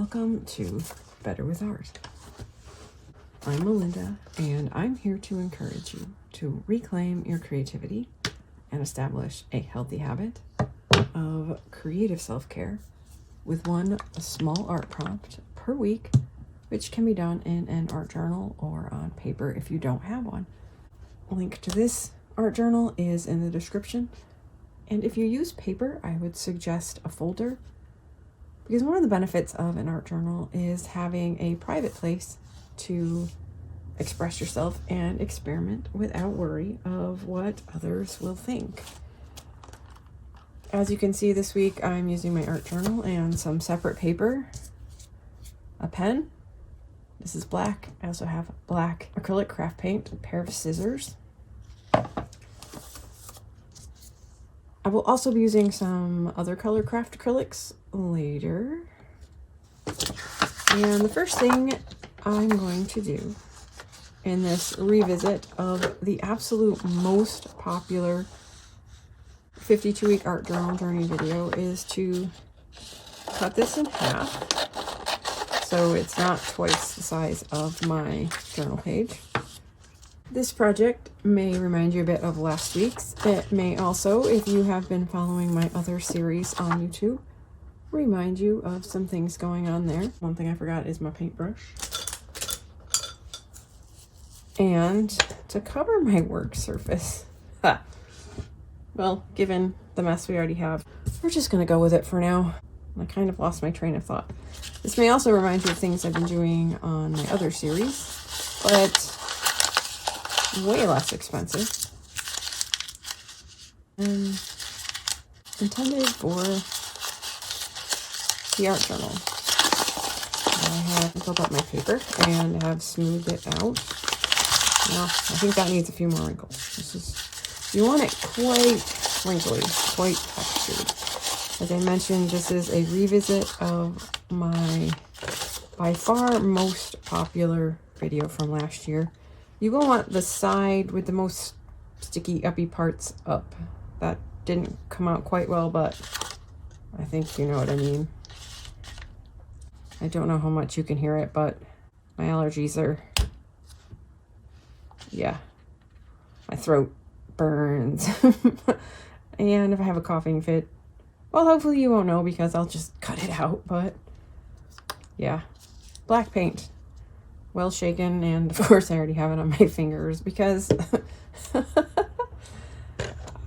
welcome to Better with Art. I'm Melinda, and I'm here to encourage you to reclaim your creativity and establish a healthy habit of creative self-care with one small art prompt per week, which can be done in an art journal or on paper if you don't have one. A link to this art journal is in the description, and if you use paper, I would suggest a folder, because one of the benefits of an art journal is having a private place to express yourself and experiment without worry of what others will think. As you can see this week, I'm using my art journal and some separate paper, a pen. This is black. I also have black acrylic craft paint, a pair of scissors. I will also be using some other color craft acrylics later. And the first thing I'm going to do in this revisit of the absolute most popular 52-week art journal journey video is to cut this in half so it's not twice the size of my journal page. This project may remind you a bit of last week's. It may also, if you have been following my other series on YouTube, remind you of some things going on there. One thing I forgot is my paintbrush. And to cover my work surface, well, given the mess we already have, we're just going to go with it for now. I kind of lost my train of thought. This may also remind you of things I've been doing on my other series, but way less expensive and intended for the art journal. I have filled up my paper and have smoothed it out. Now, I think that needs a few more wrinkles. This is, you want it quite wrinkly, quite textured. As I mentioned, this is a revisit of my by far most popular video from last year. You will want the side with the most sticky uppy parts up. That didn't come out quite well, but I think you know what I mean. I don't know how much you can hear it, but my allergies are, yeah, my throat burns. And if I have a coughing fit, well, hopefully you won't know because I'll just cut it out, but yeah, black paint. Well shaken, and of course I already have it on my fingers because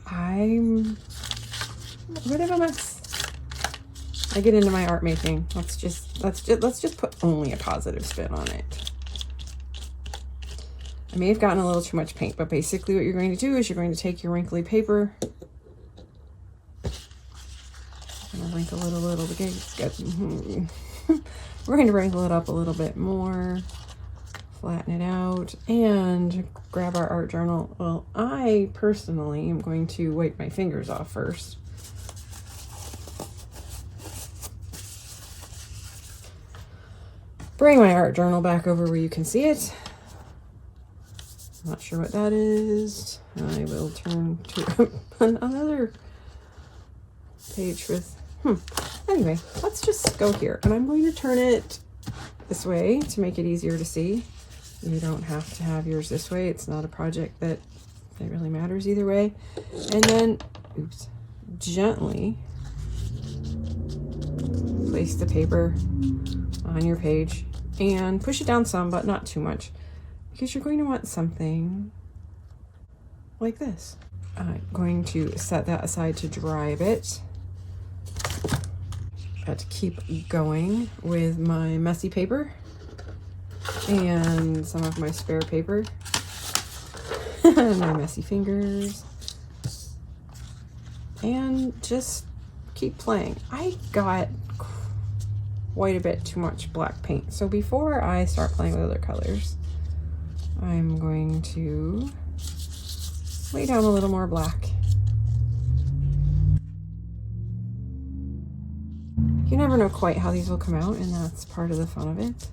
I'm a bit of a mess. I get into my art making. Let's just put only a positive spin on it. I may have gotten a little too much paint, but basically what you're going to do is you're going to take your wrinkly paper. I'm gonna wrinkle it a little bit. We're going to wrinkle it up a little bit more. Flatten it out and grab our art journal. Well, I personally am going to wipe my fingers off first. Bring my art journal back over where you can see it. Not sure what that is. I will turn to another page with, Anyway, let's just go here. And I'm going to turn it this way to make it easier to see. You don't have to have yours this way. It's not a project that really matters either way. And then, oops, gently place the paper on your page and push it down some, but not too much, because you're going to want something like this. I'm going to set that aside to dry a bit. Got to keep going with my messy paper and some of my spare paper. My messy fingers. And just keep playing. I got quite a bit too much black paint. So before I start playing with other colors, I'm going to lay down a little more black. You never know quite how these will come out, and that's part of the fun of it.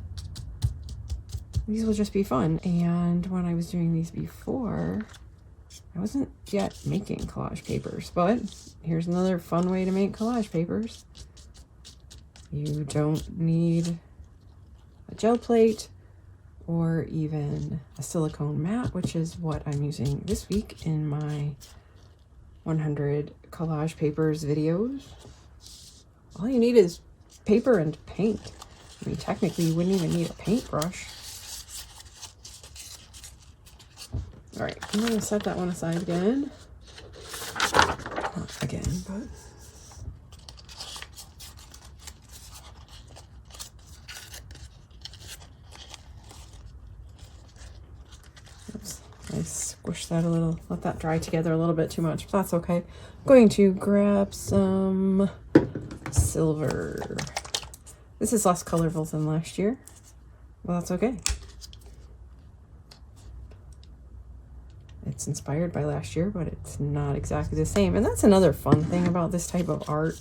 These will just be fun. And when I was doing these before, I wasn't yet making collage papers, but here's another fun way to make collage papers. You don't need a gel plate or even a silicone mat, which is what I'm using this week in my 100 collage papers videos. All you need is paper and paint. I mean, technically you wouldn't even need a paintbrush. All right, I'm gonna set that one aside again. Not again, but oops, I squished that a little, let that dry together a little bit too much, but that's okay. I'm going to grab some silver. This is less colorful than last year. Well, that's okay. It's inspired by last year, but it's not exactly the same. And that's another fun thing about this type of art,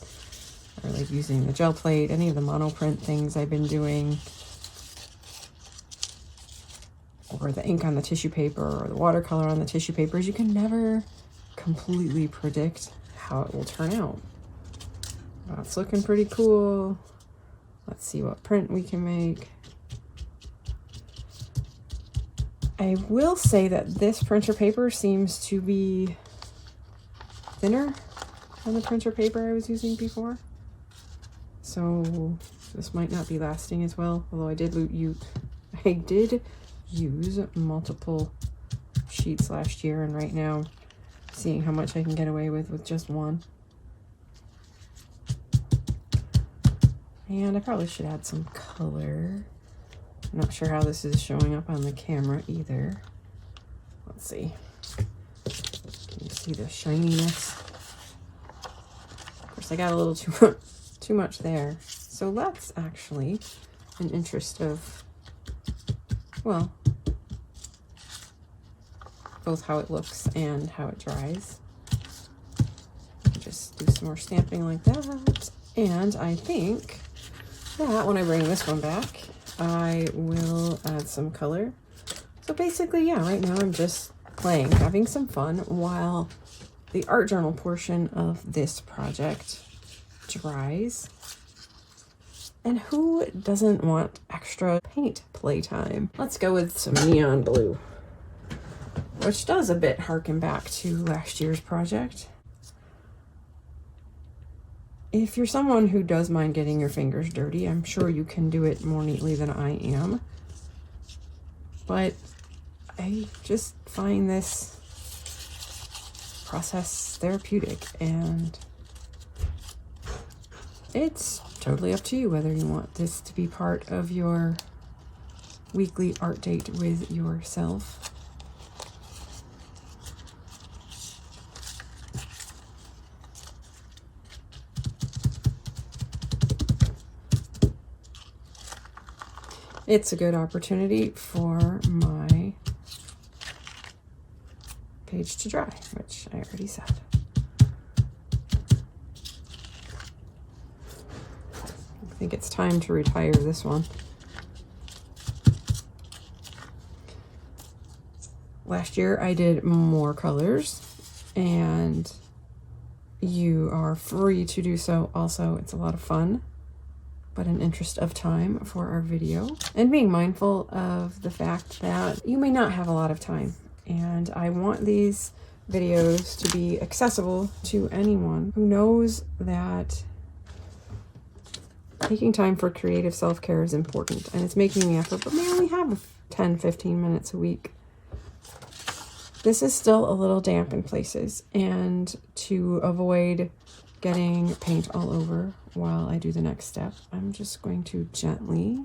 or like using the gel plate, any of the monoprint things I've been doing, or the ink on the tissue paper, or the watercolor on the tissue papers. You can never completely predict how it will turn out. That's looking pretty cool. Let's see what print we can make. I will say that this printer paper seems to be thinner than the printer paper I was using before. So this might not be lasting as well, although I did use multiple sheets last year, and right now seeing how much I can get away with just one. And I probably should add some color. I'm not sure how this is showing up on the camera either. Let's see. Can you see the shininess? Of course, I got a little too much there. So that's actually an interest of, well, both how it looks and how it dries. Just do some more stamping like that. And I think that when I bring this one back, I will add some color. So basically, yeah, right now I'm just playing, having some fun while the art journal portion of this project dries. And who doesn't want extra paint playtime? Let's go with some neon blue, which does a bit harken back to last year's project. If you're someone who does mind getting your fingers dirty, I'm sure you can do it more neatly than I am. But I just find this process therapeutic, and it's totally up to you whether you want this to be part of your weekly art date with yourself. It's a good opportunity for my page to dry, which I already said. I think it's time to retire this one. Last year I did more colors, and you are free to do so also. It's a lot of fun, but in interest of time for our video, and being mindful of the fact that you may not have a lot of time. And I want these videos to be accessible to anyone who knows that taking time for creative self-care is important, and it's making the effort, but may only have 10-15 minutes a week. This is still a little damp in places, and to avoid getting paint all over while I do the next step, I'm just going to gently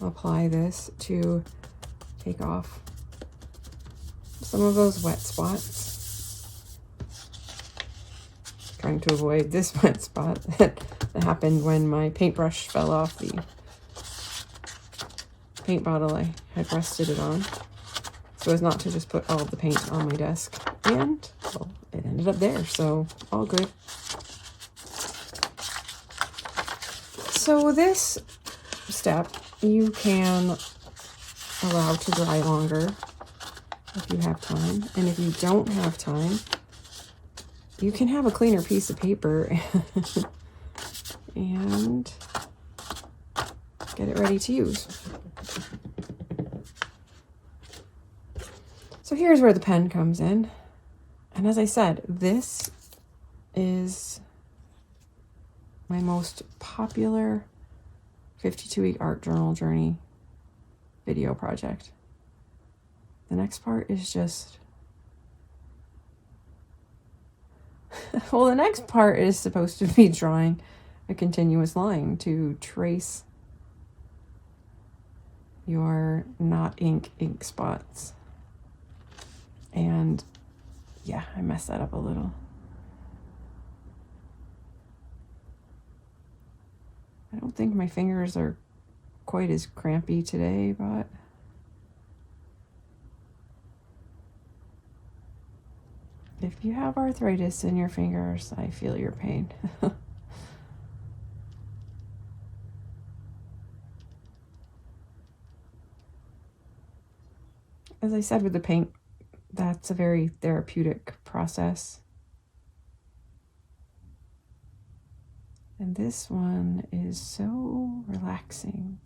apply this to take off some of those wet spots. Trying to avoid this wet spot that happened when my paintbrush fell off the paint bottle I had rested it on, so as not to just put all of the paint on my desk. And well, it ended up there, so all good. So this step you can allow to dry longer if you have time, and if you don't have time, you can have a cleaner piece of paper and get it ready to use. So here's where the pen comes in. And as I said, this is my most popular 52-week art journal journey video project. The next part is just, well, the next part is supposed to be drawing a continuous line to trace your not ink spots. And yeah, I messed that up a little. I don't think my fingers are quite as crampy today, but if you have arthritis in your fingers, I feel your pain. As I said with the paint, that's a very therapeutic process. And this one is so relaxing.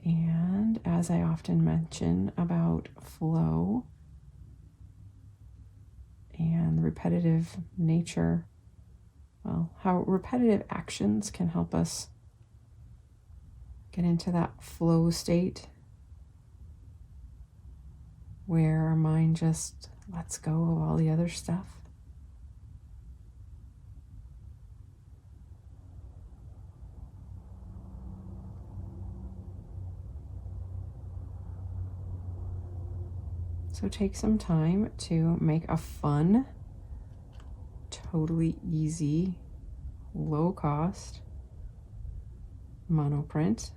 And as I often mention about flow and the repetitive nature, well, how repetitive actions can help us get into that flow state where our mind just lets go of all the other stuff. So take some time to make a fun, totally easy, low cost monoprint.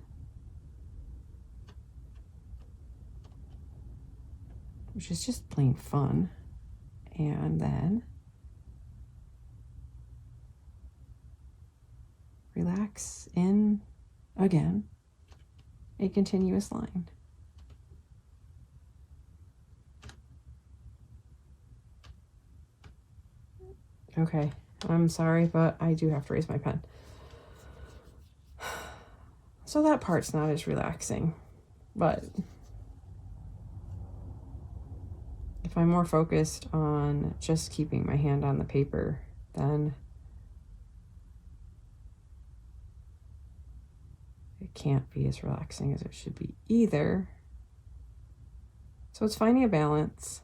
Which is just plain fun. And then relax in, again, a continuous line. Okay, I'm sorry, but I do have to raise my pen. So that part's not as relaxing, but if I'm more focused on just keeping my hand on the paper, then it can't be as relaxing as it should be either. So it's finding a balance.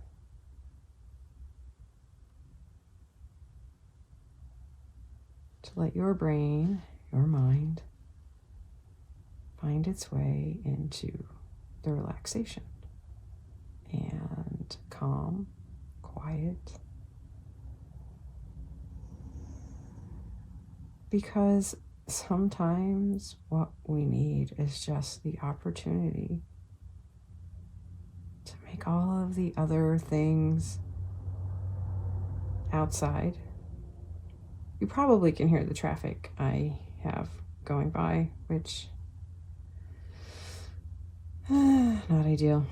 To let your brain, your mind, find its way into the relaxation and calm, quiet. Because sometimes what we need is just the opportunity to make all of the other things outside. You probably can hear the traffic I have going by, which not ideal.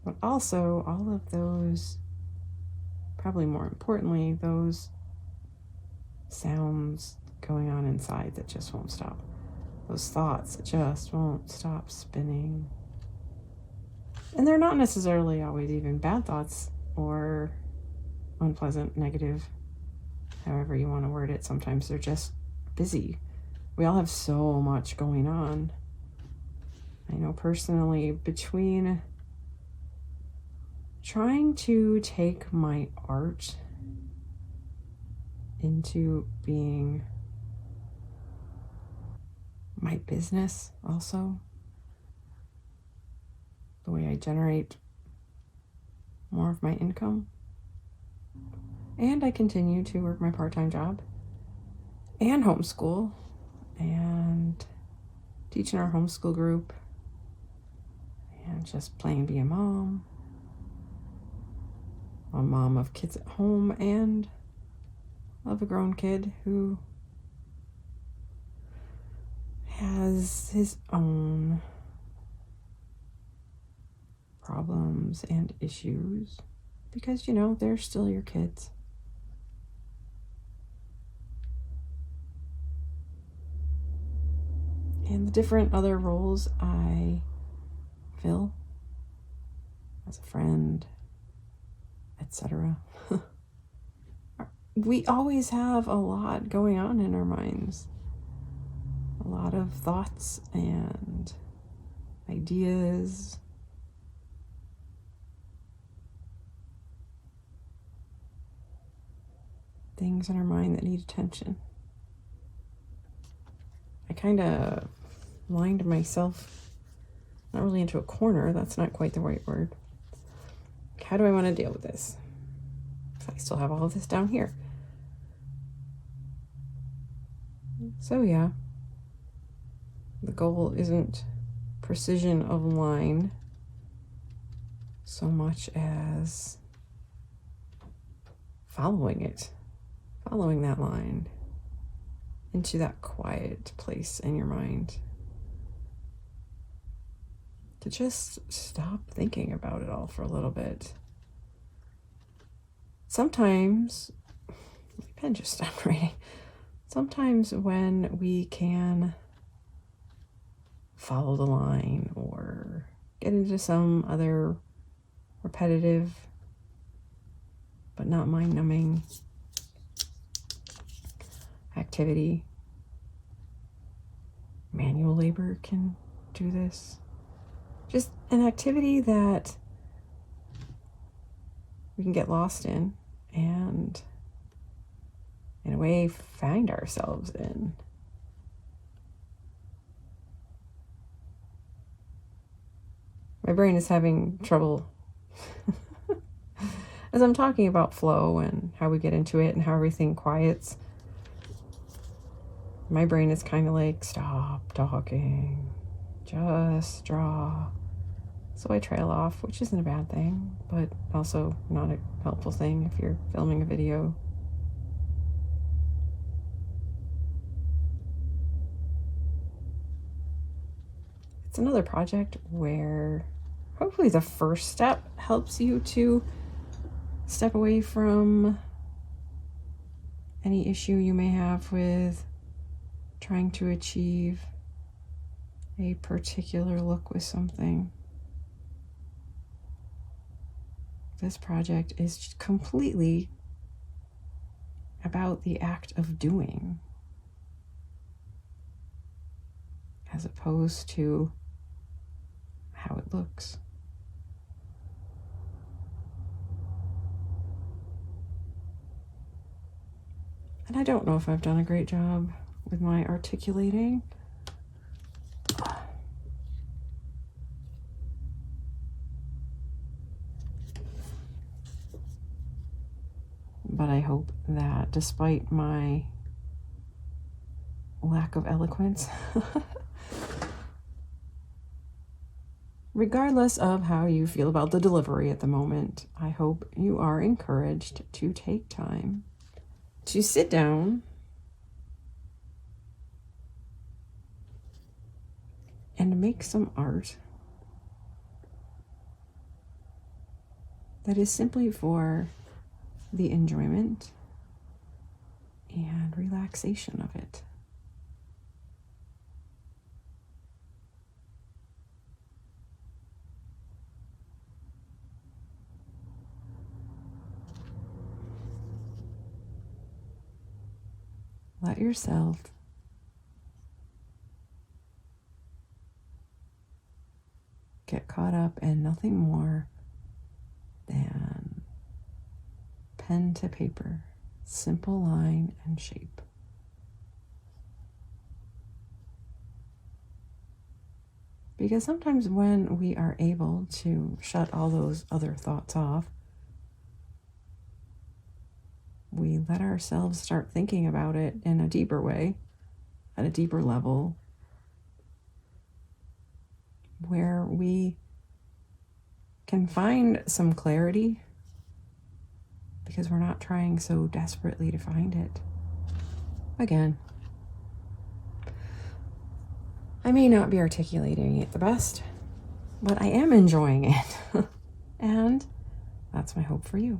But also all of those, probably more importantly, those sounds going on inside that just won't stop. Those thoughts that just won't stop spinning. And they're not necessarily always even bad thoughts or unpleasant, negative, however you want to word it. Sometimes they're just busy. We all have so much going on. I know personally, between trying to take my art into being my business also, the way I generate more of my income, and I continue to work my part-time job and homeschool and teach in our homeschool group and just playing be a mom of kids at home and of a grown kid who has his own problems and issues. because, they're still your kids. And the different other roles I fill as a friend, etc. We always have a lot going on in our minds. A lot of thoughts and ideas. Things in our mind that need attention. I kind of lined myself, not really into a corner, that's not quite the right word. How do I want to deal with this? I still have all of this down here. So yeah, the goal isn't precision of line so much as following that line into that quiet place in your mind. To just stop thinking about it all for a little bit. Sometimes, my pen just stopped writing. Sometimes when we can follow the line or get into some other repetitive but not mind-numbing activity, manual labor can do this. Just an activity that we can get lost in and, in a way, find ourselves in. My brain is having trouble as I'm talking about flow and how we get into it and how everything quiets. My brain is kind of like, stop talking, just draw. So I trail off, which isn't a bad thing, but also not a helpful thing if you're filming a video. It's another project where hopefully the first step helps you to step away from any issue you may have with trying to achieve a particular look with something. This project is completely about the act of doing, as opposed to how it looks. And I don't know if I've done a great job with my articulating. But I hope that despite my lack of eloquence, regardless of how you feel about the delivery at the moment, I hope you are encouraged to take time to sit down and make some art that is simply for the enjoyment and relaxation of it. Let yourself get caught up in nothing more than pen to paper, simple line and shape. Because sometimes when we are able to shut all those other thoughts off, we let ourselves start thinking about it in a deeper way, at a deeper level, where we can find some clarity because we're not trying so desperately to find it. Again, I may not be articulating it the best, but I am enjoying it. And That's my hope for you.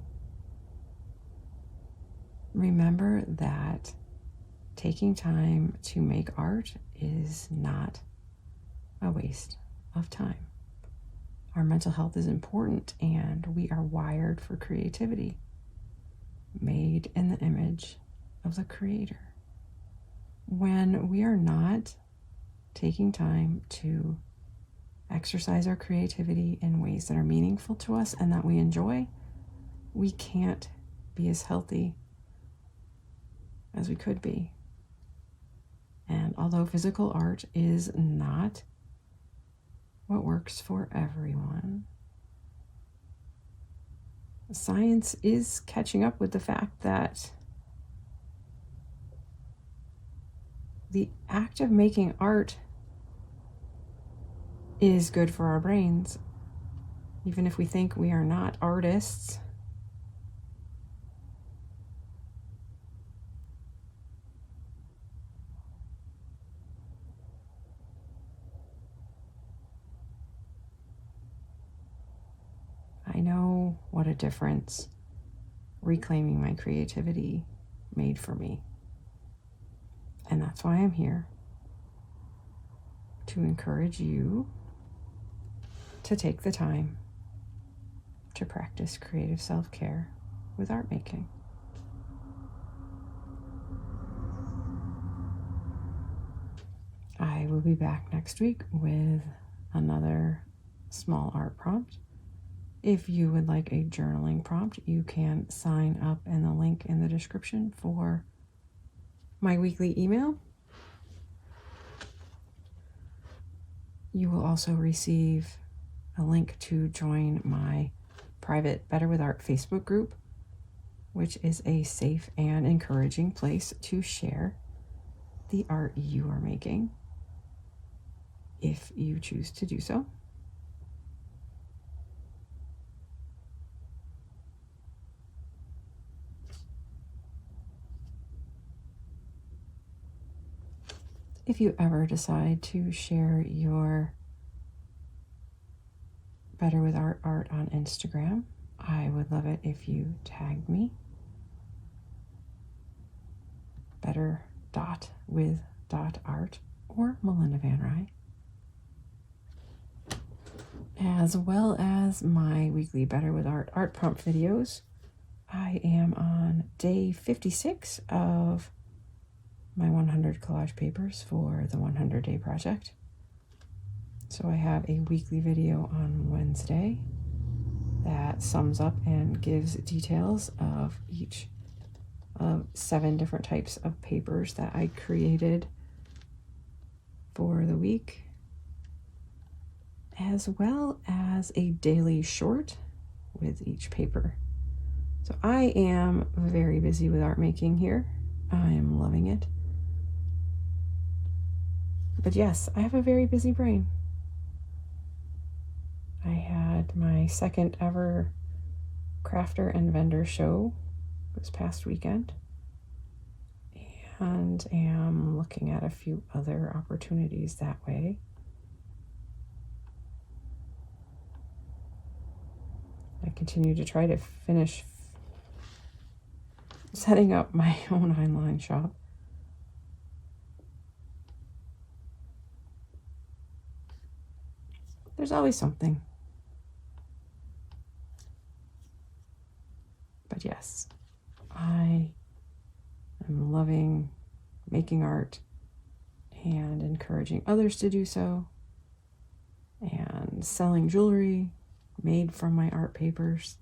Remember that taking time to make art is not a waste of time. Our mental health is important, and we are wired for creativity, made in the image of the Creator. When we are not taking time to exercise our creativity in ways that are meaningful to us and that we enjoy, we can't be as healthy as we could be. And although physical art is not what works for everyone, science is catching up with the fact that the act of making art is good for our brains, even if we think we are not artists. I know what a difference reclaiming my creativity made for me. And that's why I'm here, to encourage you to take the time to practice creative self-care with art making. I will be back next week with another small art prompt. If you would like a journaling prompt, you can sign up in the link in the description for my weekly email. You will also receive a link to join my private Better with Art Facebook group, which is a safe and encouraging place to share the art you are making, if you choose to do so. If you ever decide to share your Better with Art on Instagram, I would love it if you tagged me, better.with.art or Melinda and I'm, as well as my weekly Better with Art prompt videos. I am on day 56 of my 100 collage papers for the 100-day project. So I have a weekly video on Wednesday that sums up and gives details of each of 7 different types of papers that I created for the week, as well as a daily short with each paper. So I am very busy with art making here. I am loving it. But yes, I have a very busy brain. I had my second ever crafter and vendor show this past weekend, and am looking at a few other opportunities that way. I continue to try to finish setting up my own online shop. There's always something. But yes, I am loving making art and encouraging others to do so, and selling jewelry made from my art papers.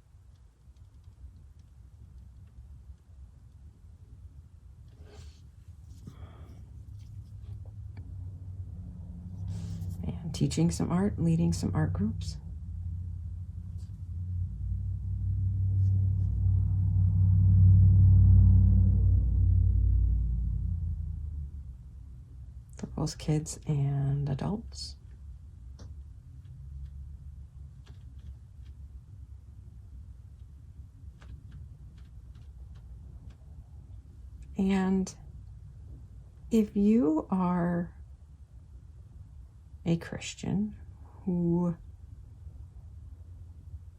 And teaching some art, leading some art groups. For both kids and adults. And if you are a Christian who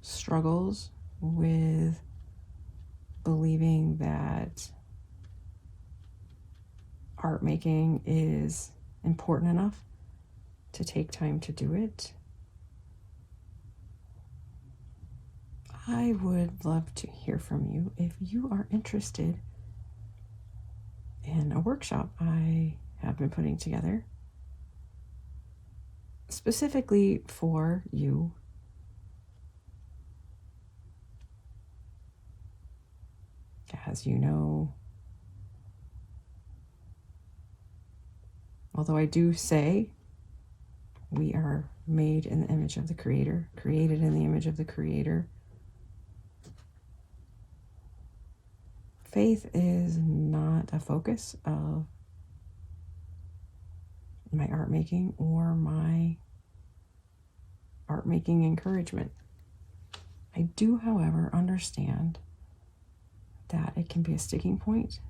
struggles with believing that art making is important enough to take time to do it, I would love to hear from you if you are interested in a workshop I have been putting together specifically for you. As you know, although I do say we are made in the image of the Creator, created in the image of the Creator, faith is not a focus of my art making or my art making encouragement. I do, however, understand that it can be a sticking point,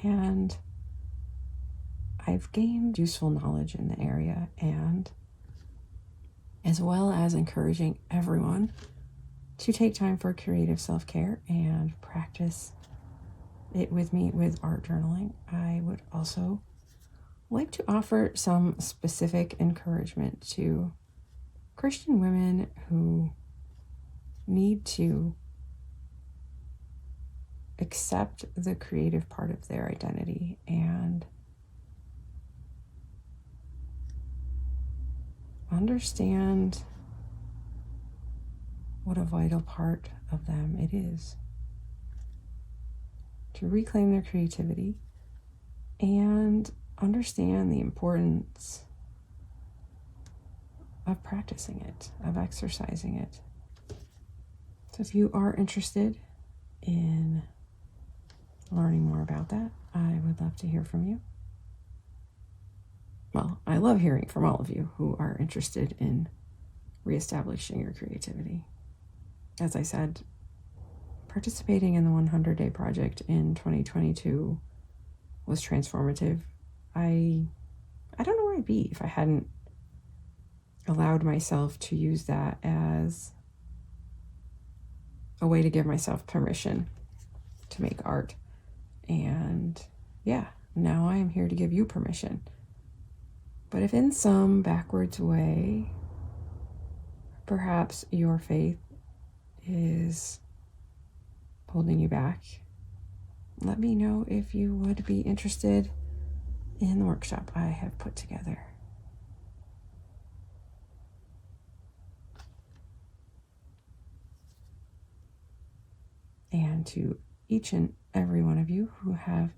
and I've gained useful knowledge in the area, and as well as encouraging everyone to take time for creative self-care and practice it with me with art journaling, I would also like to offer some specific encouragement to Christian women who need to accept the creative part of their identity and understand what a vital part of them it is to reclaim their creativity and understand the importance of practicing it, of exercising it. So if you are interested in learning more about that, I would love to hear from you. Well, I love hearing from all of you who are interested in reestablishing your creativity. As I said, participating in the 100-day project in 2022 was transformative. I don't know where I'd be if I hadn't allowed myself to use that as a way to give myself permission to make art. And yeah, now I am here to give you permission. But if in some backwards way, perhaps your faith is holding you back, let me know if you would be interested in the workshop I have put together. And to each and every one of you who have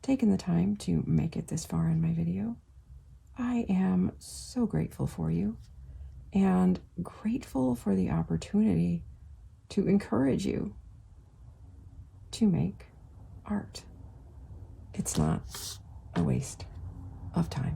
taken the time to make it this far in my video, I am so grateful for you and grateful for the opportunity to encourage you to make art. It's not a waste of time.